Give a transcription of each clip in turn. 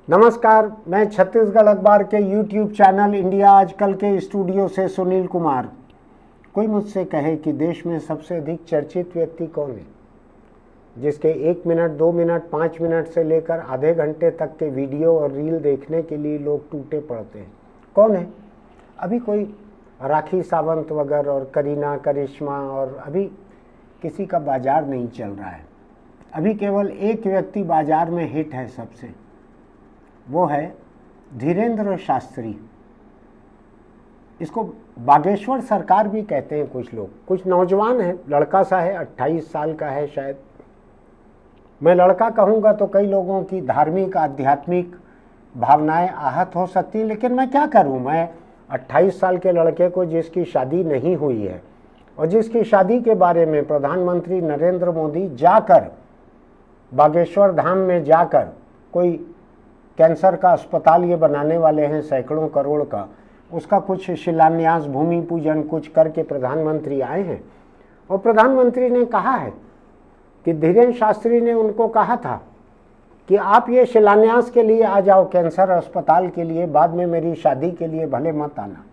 नमस्कार, मैं छत्तीसगढ़ अखबार के YouTube चैनल इंडिया आजकल के स्टूडियो से सुनील कुमार। कोई मुझसे कहे कि देश में सबसे अधिक चर्चित व्यक्ति कौन है, जिसके 1 मिनट, 2 मिनट, 5 मिनट से लेकर आधे घंटे तक के वीडियो और रील देखने के लिए लोग टूटे पड़ते हैं, कौन है? अभी कोई राखी सावंत वगैरह और करीना करिश्मा और अभी किसी का बाजार नहीं चल रहा है। अभी केवल एक व्यक्ति बाजार में हिट है सबसे, वो है धीरेन्द्र शास्त्री। इसको बागेश्वर सरकार भी कहते हैं कुछ लोग। कुछ नौजवान है, लड़का सा है, 28 साल का है शायद। मैं लड़का कहूँगा तो कई लोगों की धार्मिक आध्यात्मिक भावनाएं आहत हो सकती हैं, लेकिन मैं क्या करूँ। मैं 28 साल के लड़के को, जिसकी शादी नहीं हुई है और जिसकी शादी के बारे में प्रधानमंत्री नरेंद्र मोदी जाकर बागेश्वर धाम में जाकर कोई कैंसर का अस्पताल ये बनाने वाले हैं सैकड़ों करोड़ का, उसका कुछ शिलान्यास भूमि पूजन कुछ करके प्रधानमंत्री आए हैं। और प्रधानमंत्री ने कहा है कि धीरेन्द्र शास्त्री ने उनको कहा था कि आप ये शिलान्यास के लिए आ जाओ, कैंसर अस्पताल के लिए, बाद में मेरी शादी के लिए भले मत आना।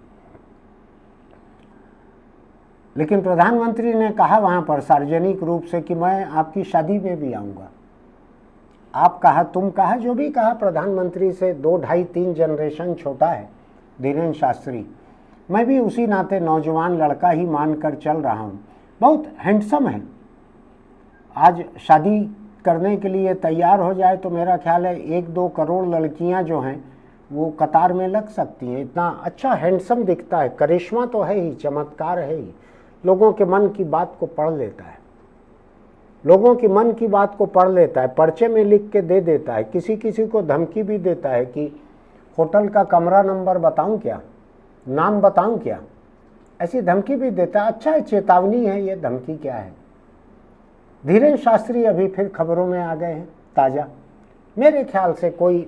लेकिन प्रधानमंत्री ने कहा वहाँ पर सार्वजनिक रूप से कि मैं आपकी शादी में भी आऊँगा। आप कहा, तुम कहा, जो भी कहा, प्रधानमंत्री से 2, 2.5, 3 जनरेशन छोटा है धीरेन्द्र शास्त्री। मैं भी उसी नाते नौजवान लड़का ही मानकर चल रहा हूँ। बहुत हैंडसम है। आज शादी करने के लिए तैयार हो जाए तो मेरा ख्याल है 1-2 करोड़ लड़कियाँ जो हैं वो कतार में लग सकती हैं। इतना अच्छा हैंडसम दिखता है, करिश्मा तो है ही, चमत्कार है ही। लोगों के मन की बात को पढ़ लेता है, लोगों की मन की बात को पढ़ लेता है, पर्चे में लिख के दे देता है। किसी किसी को धमकी भी देता है कि होटल का कमरा नंबर बताऊं क्या, नाम बताऊं क्या, ऐसी धमकी भी देता है। अच्छा है, चेतावनी है, ये धमकी क्या है। धीरेन्द्र शास्त्री अभी फिर खबरों में आ गए हैं ताज़ा। मेरे ख्याल से कोई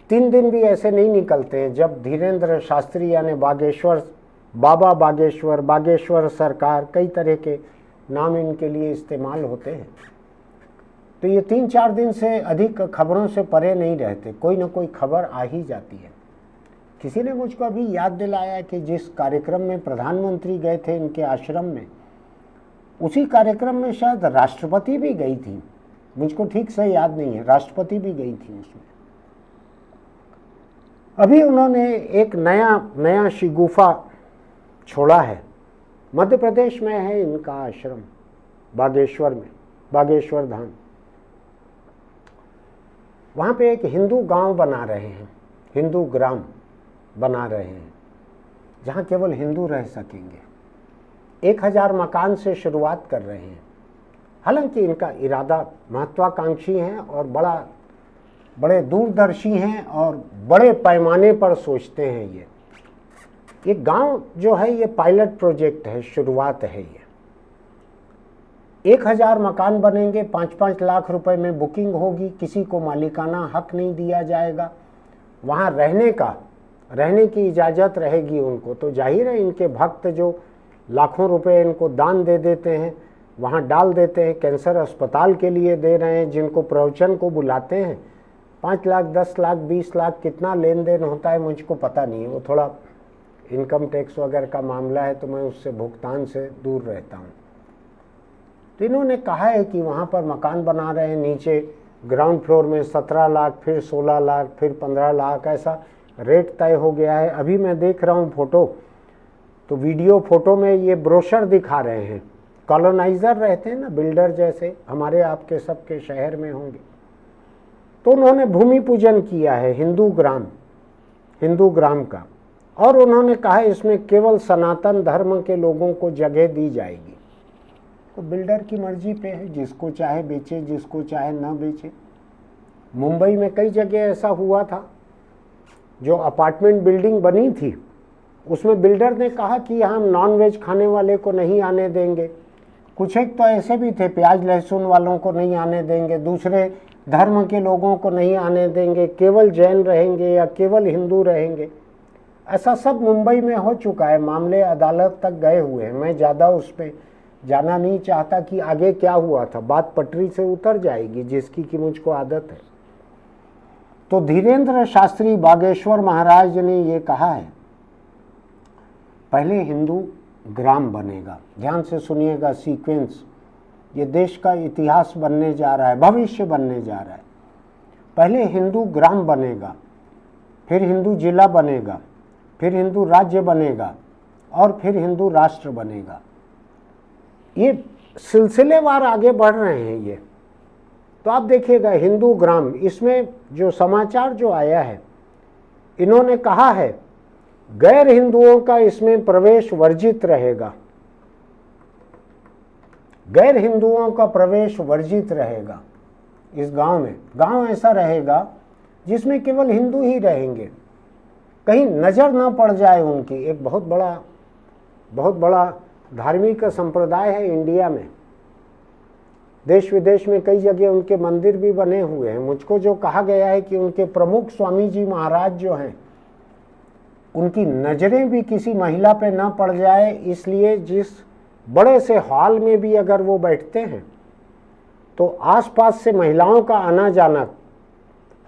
3 दिन भी ऐसे नहीं निकलते हैं जब धीरेन्द्र शास्त्री यानी बागेश्वर बाबा, बागेश्वर सरकार, कई तरह के नाम इनके लिए इस्तेमाल होते हैं। तो ये 3-4 दिन से अधिक खबरों से परे नहीं रहते, कोई ना कोई खबर आ ही जाती है। किसी ने मुझको अभी याद दिलाया कि जिस कार्यक्रम में प्रधानमंत्री गए थे इनके आश्रम में, उसी कार्यक्रम में शायद राष्ट्रपति भी गई थी। मुझको ठीक से याद नहीं है, राष्ट्रपति भी गई थी उसमें। अभी उन्होंने एक नया शिगुफा छोड़ा है। मध्य प्रदेश में है इनका आश्रम, बागेश्वर में, बागेश्वर धाम। वहाँ पे एक हिंदू गांव बना रहे हैं, हिंदू ग्राम बना रहे हैं, जहाँ केवल हिंदू रह सकेंगे। 1000 मकान से शुरुआत कर रहे हैं। हालांकि इनका इरादा महत्वाकांक्षी है और बड़े दूरदर्शी हैं और बड़े पैमाने पर सोचते हैं। ये गांव जो है ये पायलट प्रोजेक्ट है, शुरुआत है। ये 1000 मकान बनेंगे, 5-5 लाख रुपए में बुकिंग होगी, किसी को मालिकाना हक नहीं दिया जाएगा। वहाँ रहने की इजाज़त रहेगी उनको। तो जाहिर है इनके भक्त जो लाखों रुपए इनको दान दे देते हैं, वहाँ डाल देते हैं, कैंसर अस्पताल के लिए दे रहे हैं, जिनको प्रवचन को बुलाते हैं। 5 लाख, 10 लाख, 20 लाख कितना लेन देन होता है मुझको पता नहीं है, वो थोड़ा इनकम टैक्स वगैरह का मामला है तो मैं उससे भुगतान से दूर रहता हूँ। तो इन्होंने कहा है कि वहाँ पर मकान बना रहे हैं, नीचे ग्राउंड फ्लोर में 17 लाख, फिर 16 लाख, फिर 15 लाख, ऐसा रेट तय हो गया है। अभी मैं देख रहा हूँ फोटो, तो वीडियो फोटो में ये ब्रोशर दिखा रहे हैं। कॉलोनाइजर रहते हैं ना, बिल्डर जैसे, हमारे आपके सबके शहर में होंगे। तो उन्होंने भूमि पूजन किया है हिंदू ग्राम का, और उन्होंने कहा इसमें केवल सनातन धर्म के लोगों को जगह दी जाएगी। तो बिल्डर की मर्जी पे है, जिसको चाहे बेचे, जिसको चाहे ना बेचे। मुंबई में कई जगह ऐसा हुआ था, जो अपार्टमेंट बिल्डिंग बनी थी उसमें बिल्डर ने कहा कि हम नॉन वेज खाने वाले को नहीं आने देंगे। कुछ एक तो ऐसे भी थे, प्याज लहसुन वालों को नहीं आने देंगे, दूसरे धर्म के लोगों को नहीं आने देंगे, केवल जैन रहेंगे या केवल हिंदू रहेंगे। ऐसा सब मुंबई में हो चुका है, मामले अदालत तक गए हुए हैं। मैं ज़्यादा उस पर जाना नहीं चाहता कि आगे क्या हुआ था, बात पटरी से उतर जाएगी, जिसकी कि मुझको आदत है। तो धीरेन्द्र शास्त्री बागेश्वर महाराज ने ये कहा है, पहले हिंदू ग्राम बनेगा। ध्यान से सुनिएगा सीक्वेंस, ये देश का इतिहास बनने जा रहा है, भविष्य बनने जा रहा है। पहले हिंदू ग्राम बनेगा, फिर हिंदू जिला बनेगा, फिर हिंदू राज्य बनेगा और फिर हिंदू राष्ट्र बनेगा। ये सिलसिलेवार आगे बढ़ रहे हैं ये। तो आप देखिएगा हिंदू ग्राम, इसमें जो समाचार जो आया है, इन्होंने कहा है गैर हिंदुओं का इसमें प्रवेश वर्जित रहेगा, गैर हिंदुओं का प्रवेश वर्जित रहेगा इस गांव में। गांव ऐसा रहेगा जिसमें केवल हिंदू ही रहेंगे, कहीं नजर ना पड़ जाए उनकी। एक बहुत बड़ा धार्मिक संप्रदाय है इंडिया में, देश विदेश में कई जगह उनके मंदिर भी बने हुए हैं। मुझको जो कहा गया है कि उनके प्रमुख स्वामी जी महाराज जो हैं, उनकी नज़रें भी किसी महिला पे ना पड़ जाए, इसलिए जिस बड़े से हॉल में भी अगर वो बैठते हैं तो आसपास से महिलाओं का आना जाना,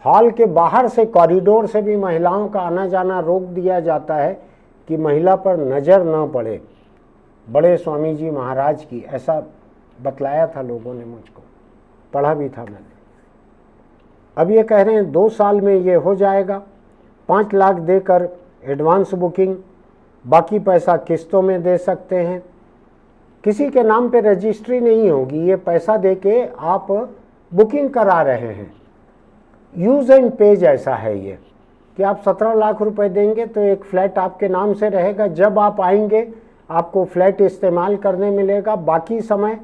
हॉल के बाहर से कॉरिडोर से भी महिलाओं का आना जाना रोक दिया जाता है कि महिला पर नज़र न पड़े, बड़े स्वामी जी महाराज की। ऐसा बतलाया था लोगों ने मुझको, पढ़ा भी था मैंने। अब ये कह रहे हैं 2 साल में ये हो जाएगा, 5 लाख देकर एडवांस बुकिंग, बाकी पैसा किस्तों में दे सकते हैं। किसी के नाम पे रजिस्ट्री नहीं होगी, ये पैसा देके आप बुकिंग करा रहे हैं। यूज एंड पे जैसा है ये, कि आप 17 लाख रुपए देंगे तो एक फ्लैट आपके नाम से रहेगा, जब आप आएंगे आपको फ्लैट इस्तेमाल करने मिलेगा, बाकी समय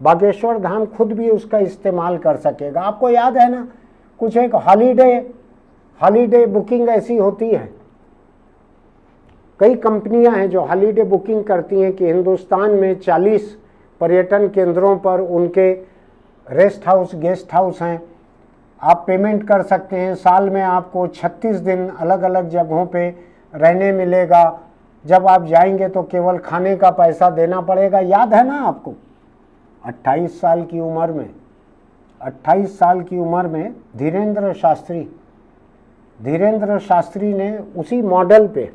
बागेश्वर धाम खुद भी उसका इस्तेमाल कर सकेगा। आपको याद है ना, कुछ एक हॉलीडे बुकिंग ऐसी होती है, कई कंपनियां हैं जो हॉलीडे बुकिंग करती हैं कि हिंदुस्तान में 40 पर्यटन केंद्रों पर उनके रेस्ट हाउस, गेस्ट हाउस हैं, आप पेमेंट कर सकते हैं, साल में आपको 36 दिन अलग अलग जगहों पे रहने मिलेगा, जब आप जाएंगे तो केवल खाने का पैसा देना पड़ेगा। याद है ना आपको? 28 साल की उम्र में धीरेन्द्र शास्त्री ने उसी मॉडल पे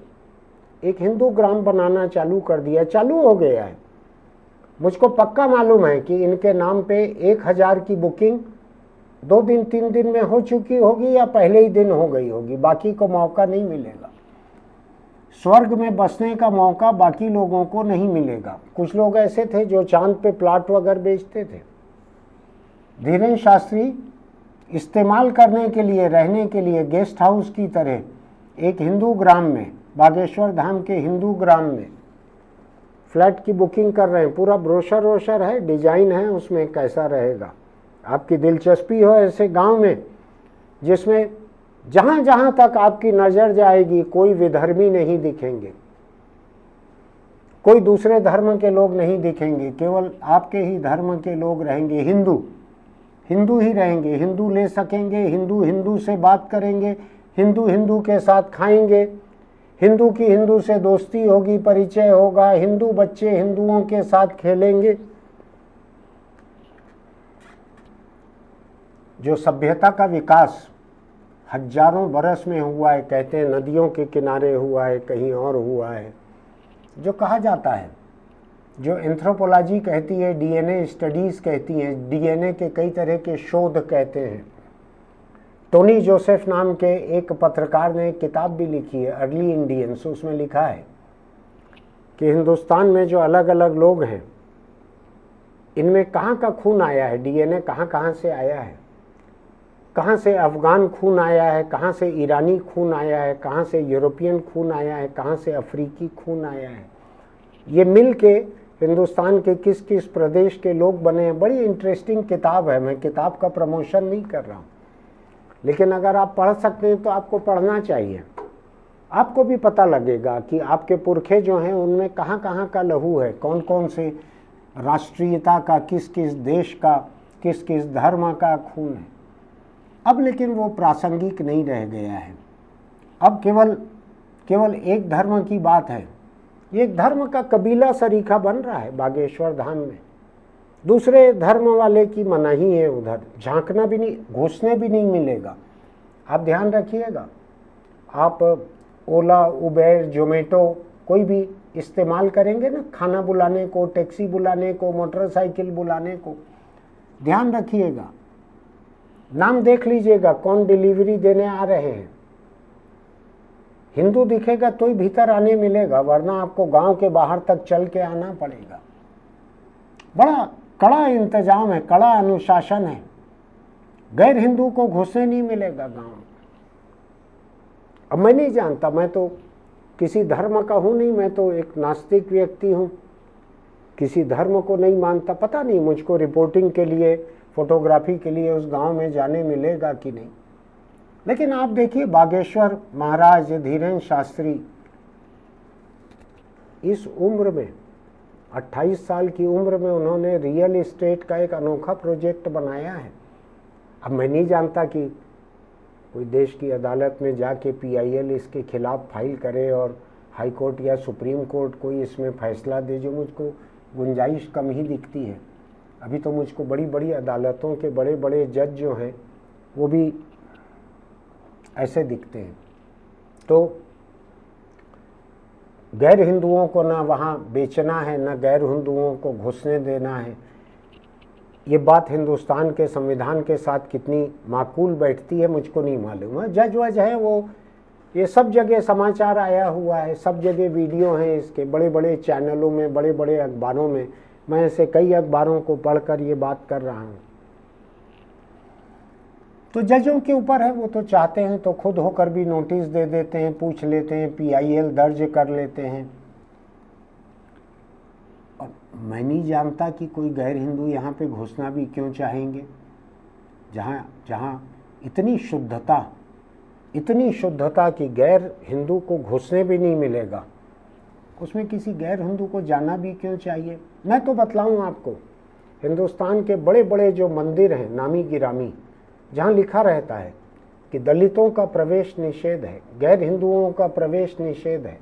एक हिंदू ग्राम बनाना चालू कर दिया, चालू हो गया है। मुझको पक्का मालूम है कि इनके नाम पे 1000 की बुकिंग 2 दिन 3 दिन में हो चुकी होगी या पहले ही दिन हो गई होगी, बाकी को मौका नहीं मिलेगा। स्वर्ग में बसने का मौका बाकी लोगों को नहीं मिलेगा। कुछ लोग ऐसे थे जो चांद पे प्लाट वगैरह बेचते थे। धीरेन्द्र शास्त्री इस्तेमाल करने के लिए, रहने के लिए गेस्ट हाउस की तरह एक हिंदू ग्राम में, बागेश्वर धाम के हिंदू ग्राम में फ्लैट की बुकिंग कर रहे हैं। पूरा ब्रोशर है, डिजाइन है उसमें, कैसा रहेगा। आपकी दिलचस्पी हो ऐसे गांव में जिसमें जहां जहां तक आपकी नजर जाएगी कोई विधर्मी नहीं दिखेंगे, कोई दूसरे धर्म के लोग नहीं दिखेंगे, केवल आपके ही धर्म के लोग रहेंगे। हिंदू ही रहेंगे, हिंदू ले सकेंगे, हिंदू से बात करेंगे, हिंदू के साथ खाएंगे, हिंदू की हिंदू से दोस्ती होगी, परिचय होगा, हिंदू बच्चे हिंदुओं के साथ खेलेंगे। जो सभ्यता का विकास हजारों बरस में हुआ है, कहते हैं नदियों के किनारे हुआ है, कहीं और हुआ है, जो कहा जाता है, जो एंथ्रोपोलॉजी कहती है, डीएनए स्टडीज़ कहती हैं, डीएनए के कई तरह के शोध कहते हैं। टोनी जोसेफ नाम के एक पत्रकार ने एक किताब भी लिखी है, अर्ली इंडियंस, उसमें लिखा है कि हिंदुस्तान में जो अलग अलग लोग हैं, इनमें कहाँ का खून आया है, डीएनए कहाँ से आया है, कहाँ से अफ़गान खून आया है, कहाँ से ईरानी खून आया है, कहाँ से यूरोपियन खून आया है, कहाँ से अफ्रीकी खून आया है, ये मिल के हिंदुस्तान के किस किस प्रदेश के लोग बने हैं। बड़ी इंटरेस्टिंग किताब है, मैं किताब का प्रमोशन नहीं कर रहा हूँ, लेकिन अगर आप पढ़ सकते हैं तो आपको पढ़ना चाहिए। आपको भी पता लगेगा कि आपके पुरखे जो हैं उनमें कहाँ कहाँ का लहू है, कौन कौन से राष्ट्रीयता का, किस किस देश का, किस किस धर्म का खून है। अब लेकिन वो प्रासंगिक नहीं रह गया है, अब केवल एक धर्म की बात है। एक धर्म का कबीला सरीखा बन रहा है बागेश्वर धाम में, दूसरे धर्म वाले की मनाही है, उधर झांकना भी नहीं, घुसने भी नहीं मिलेगा। आप ध्यान रखिएगा, आप ओला, उबेर, जोमेटो कोई भी इस्तेमाल करेंगे ना खाना बुलाने को, टैक्सी बुलाने को, मोटरसाइकिल बुलाने को, ध्यान रखिएगा, नाम देख लीजिएगा कौन डिलीवरी देने आ रहे हैं। हिंदू दिखेगा तो ही भीतर आने मिलेगा, वरना आपको गांव के बाहर तक चल के आना पड़ेगा। बड़ा कड़ा इंतजाम है, कड़ा अनुशासन है, गैर हिंदू को घुसने नहीं मिलेगा गांव। अब मैं नहीं जानता, मैं तो किसी धर्म का हूं नहीं, मैं तो एक नास्तिक व्यक्ति हूं, किसी धर्म को नहीं मानता। पता नहीं मुझको रिपोर्टिंग के लिए, फोटोग्राफी के लिए उस गांव में जाने मिलेगा कि नहीं। लेकिन आप देखिए बागेश्वर महाराज धीरेन्द्र शास्त्री इस उम्र में, 28 साल की उम्र में उन्होंने रियल एस्टेट का एक अनोखा प्रोजेक्ट बनाया है। अब मैं नहीं जानता कि कोई देश की अदालत में जाके PIL इसके खिलाफ फाइल करे और हाई कोर्ट या सुप्रीम कोर्ट कोई इसमें फैसला दे, जो मुझको गुंजाइश कम ही दिखती है। अभी तो मुझको बड़ी बड़ी अदालतों के बड़े बड़े जज जो हैं वो भी ऐसे दिखते हैं। तो गैर हिंदुओं को ना वहाँ बेचना है, ना गैर हिंदुओं को घुसने देना है। ये बात हिंदुस्तान के संविधान के साथ कितनी माकूल बैठती है मुझको नहीं मालूम है। जज वज है वो, ये सब जगह समाचार आया हुआ है, सब जगह वीडियो हैं इसके, बड़े बड़े चैनलों में, बड़े बड़े अखबारों में। मैं ऐसे कई अखबारों को पढ़कर ये बात कर रहा हूँ। तो जजों के ऊपर है, वो तो चाहते हैं तो खुद होकर भी नोटिस दे देते हैं, पूछ लेते हैं, PIL दर्ज कर लेते हैं। और मैं नहीं जानता कि कोई गैर हिंदू यहाँ पे घुसना भी क्यों चाहेंगे, जहाँ इतनी शुद्धता कि गैर हिंदू को घुसने भी नहीं मिलेगा, उसमें किसी गैर हिंदू को जाना भी क्यों चाहिए। मैं तो बतलाऊं आपको, हिंदुस्तान के बड़े बड़े जो मंदिर हैं नामी गिरामी, जहाँ लिखा रहता है कि दलितों का प्रवेश निषेध है, गैर हिंदुओं का प्रवेश निषेध है,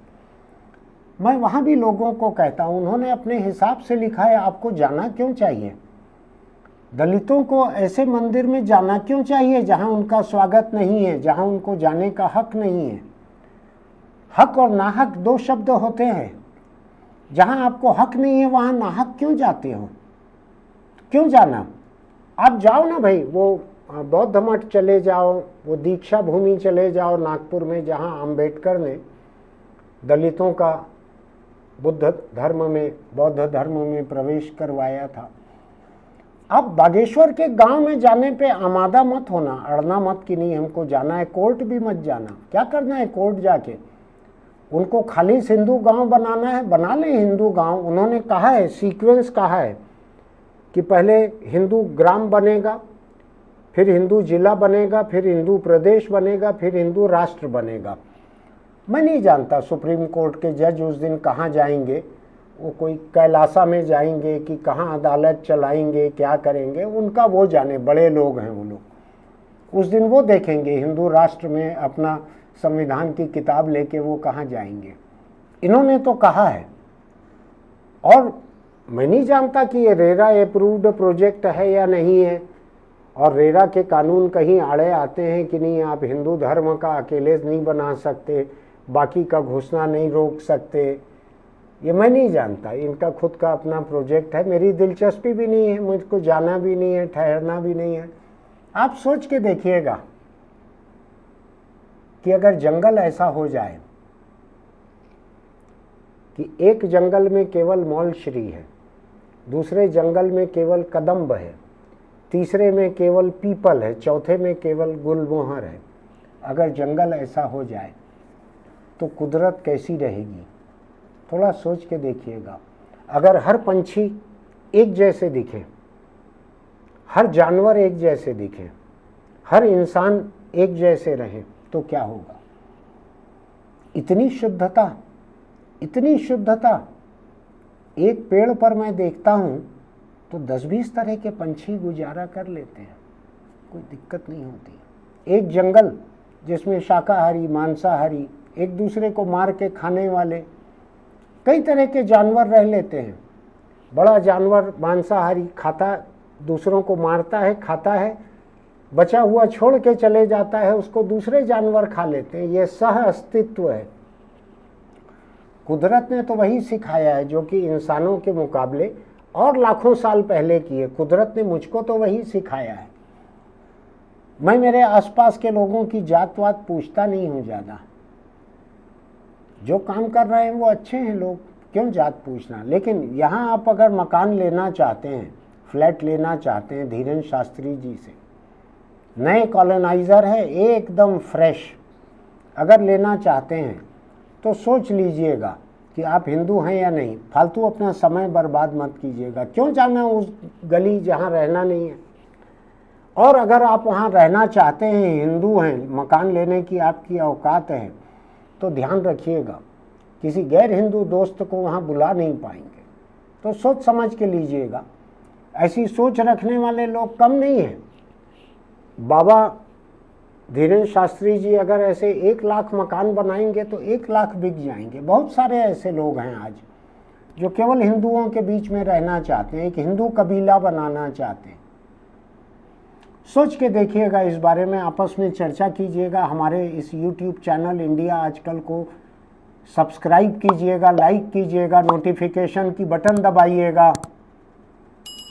मैं वहाँ भी लोगों को कहता हूँ, उन्होंने अपने हिसाब से लिखा है, आपको जाना क्यों चाहिए। दलितों को ऐसे मंदिर में जाना क्यों चाहिए जहाँ उनका स्वागत नहीं है, जहाँ उनको जाने का हक नहीं है। हक और नाहक दो शब्द होते हैं। जहाँ आपको हक नहीं है वहाँ नाहक क्यों जाते हो, क्यों जाना। आप जाओ ना भाई, वो बौद्ध मठ चले जाओ, वो दीक्षा भूमि चले जाओ नागपुर में, जहाँ अम्बेडकर ने दलितों का बुद्ध धर्म में, बौद्ध धर्म में प्रवेश करवाया था। अब बागेश्वर के गांव में जाने पे आमादा मत होना, अड़ना मत कि नहीं हमको जाना है। कोर्ट भी मत जाना, क्या करना है कोर्ट जाके। उनको खाली हिंदू गांव बनाना है, बना ले हिंदू गांव। उन्होंने कहा है, सीक्वेंस कहा है कि पहले हिंदू ग्राम बनेगा, फिर हिंदू जिला बनेगा, फिर हिंदू प्रदेश बनेगा, फिर हिंदू राष्ट्र बनेगा। मैं नहीं जानता सुप्रीम कोर्ट के जज उस दिन कहाँ जाएंगे, वो कोई कैलासा में जाएंगे कि कहाँ अदालत चलाएंगे, क्या करेंगे, उनका वो जाने, बड़े लोग हैं वो लोग। उस दिन वो देखेंगे हिंदू राष्ट्र में अपना संविधान की किताब लेके वो कहाँ जाएंगे। इन्होंने तो कहा है, और मैं नहीं जानता कि ये रेरा अप्रूव्ड प्रोजेक्ट है या नहीं है, और रेरा के कानून कहीं आड़े आते हैं कि नहीं। आप हिंदू धर्म का अकेले नहीं बना सकते, बाकी का घुसना नहीं रोक सकते, ये मैं नहीं जानता। इनका खुद का अपना प्रोजेक्ट है, मेरी दिलचस्पी भी नहीं है, मुझको जाना भी नहीं है, ठहरना भी नहीं है। आप सोच के देखिएगा कि अगर जंगल ऐसा हो जाए कि एक जंगल में केवल मौलश्री है, दूसरे जंगल में केवल कदम्ब है, तीसरे में केवल पीपल है, चौथे में केवल गुलमोहर है। अगर जंगल ऐसा हो जाए तो कुदरत कैसी रहेगी, थोड़ा सोच के देखिएगा। अगर हर पंछी एक जैसे दिखे, हर जानवर एक जैसे दिखे, हर इंसान एक जैसे रहे तो क्या होगा। इतनी शुद्धता, इतनी शुद्धता। एक पेड़ पर मैं देखता हूँ तो 10-20 तरह के पंछी गुजारा कर लेते हैं, कोई दिक्कत नहीं होती। एक जंगल जिसमें शाकाहारी, मांसाहारी, एक दूसरे को मार के खाने वाले कई तरह के जानवर रह लेते हैं। बड़ा जानवर मांसाहारी खाता, दूसरों को मारता है, खाता है, बचा हुआ छोड़ के चले जाता है, उसको दूसरे जानवर खा लेते हैं। ये सह अस्तित्व है। कुदरत ने तो वही सिखाया है जो कि इंसानों के मुकाबले और लाखों साल पहले किए। कुदरत ने मुझको तो वही सिखाया है। मैं मेरे आसपास के लोगों की जात वात पूछता नहीं हूँ ज़्यादा। जो काम कर रहे हैं वो अच्छे हैं लोग, क्यों जात पूछना। लेकिन यहाँ आप अगर मकान लेना चाहते हैं, फ्लैट लेना चाहते हैं धीरेन्द्र शास्त्री जी से, नए कॉलोनाइज़र है एकदम फ्रेश, अगर लेना चाहते हैं तो सोच लीजिएगा कि आप हिंदू हैं या नहीं। फालतू अपना समय बर्बाद मत कीजिएगा। क्यों जाना उस गली जहाँ रहना नहीं है। और अगर आप वहाँ रहना चाहते हैं, हिंदू हैं, मकान लेने की आपकी औकात है, तो ध्यान रखिएगा किसी गैर हिंदू दोस्त को वहाँ बुला नहीं पाएंगे। तो सोच समझ के लीजिएगा। ऐसी सोच रखने वाले लोग कम नहीं हैं। बाबा धीरेन्द्र शास्त्री जी अगर ऐसे 1 लाख मकान बनाएंगे तो 1 लाख बिक जाएंगे। बहुत सारे ऐसे लोग हैं आज जो केवल हिंदुओं के बीच में रहना चाहते हैं, एक हिंदू कबीला बनाना चाहते हैं। सोच के देखिएगा, इस बारे में आपस में चर्चा कीजिएगा। हमारे इस YouTube चैनल इंडिया आजकल को सब्सक्राइब कीजिएगा, लाइक कीजिएगा, नोटिफिकेशन की बटन दबाइएगा,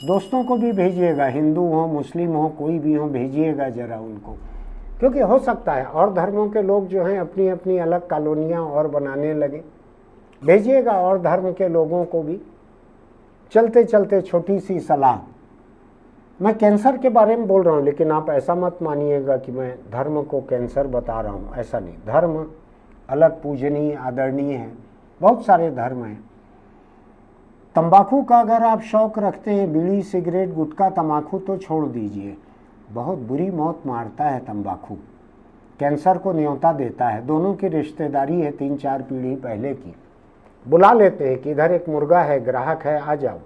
दोस्तों को भी भेजिएगा, हिंदू हो मुस्लिम हो कोई भी हो, भेजिएगा ज़रा उनको। क्योंकि हो सकता है और धर्मों के लोग जो हैं अपनी अपनी अलग कॉलोनियाँ और बनाने लगे। भेजिएगा और धर्म के लोगों को भी। चलते चलते छोटी सी सलाह, मैं कैंसर के बारे में बोल रहा हूँ, लेकिन आप ऐसा मत मानिएगा कि मैं धर्म को कैंसर बता रहा हूँ, ऐसा नहीं। धर्म अलग पूजनीय आदरणीय है, बहुत सारे धर्म हैं। तंबाकू का अगर आप शौक़ रखते हैं, बीड़ी सिगरेट गुटखा तंबाकू, तो छोड़ दीजिए। बहुत बुरी मौत मारता है तंबाकू, कैंसर को न्योता देता है। दोनों की रिश्तेदारी है 3-4 पीढ़ी पहले की। बुला लेते हैं कि इधर एक मुर्गा है, ग्राहक है, आ जाओ।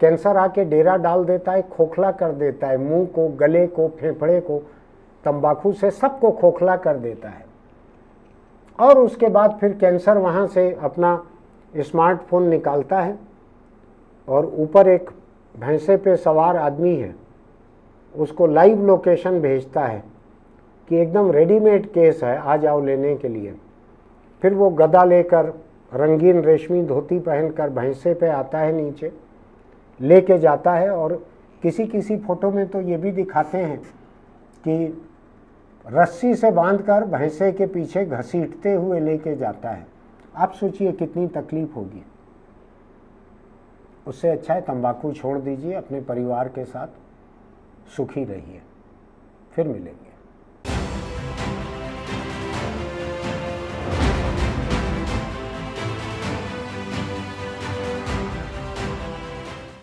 कैंसर आके डेरा डाल देता है, खोखला कर देता है, मुंह को, गले को, फेफड़े को, तंबाकू से सबको खोखला कर देता है। और उसके बाद फिर कैंसर वहाँ से अपना स्मार्टफोन निकालता है और ऊपर एक भैंसे पे सवार आदमी है, उसको लाइव लोकेशन भेजता है कि एकदम रेडीमेड केस है, आ जाओ लेने के लिए। फिर वो गदा लेकर, रंगीन रेशमी धोती पहनकर भैंसे पे आता है, नीचे लेके जाता है। और किसी किसी फ़ोटो में तो ये भी दिखाते हैं कि रस्सी से बांधकर भैंसे के पीछे घसीटते हुए लेके जाता है। आप सोचिए कितनी तकलीफ़ होगी। उससे अच्छा है तंबाकू छोड़ दीजिए, अपने परिवार के साथ सुखी रहिए। फिर मिलेंगे।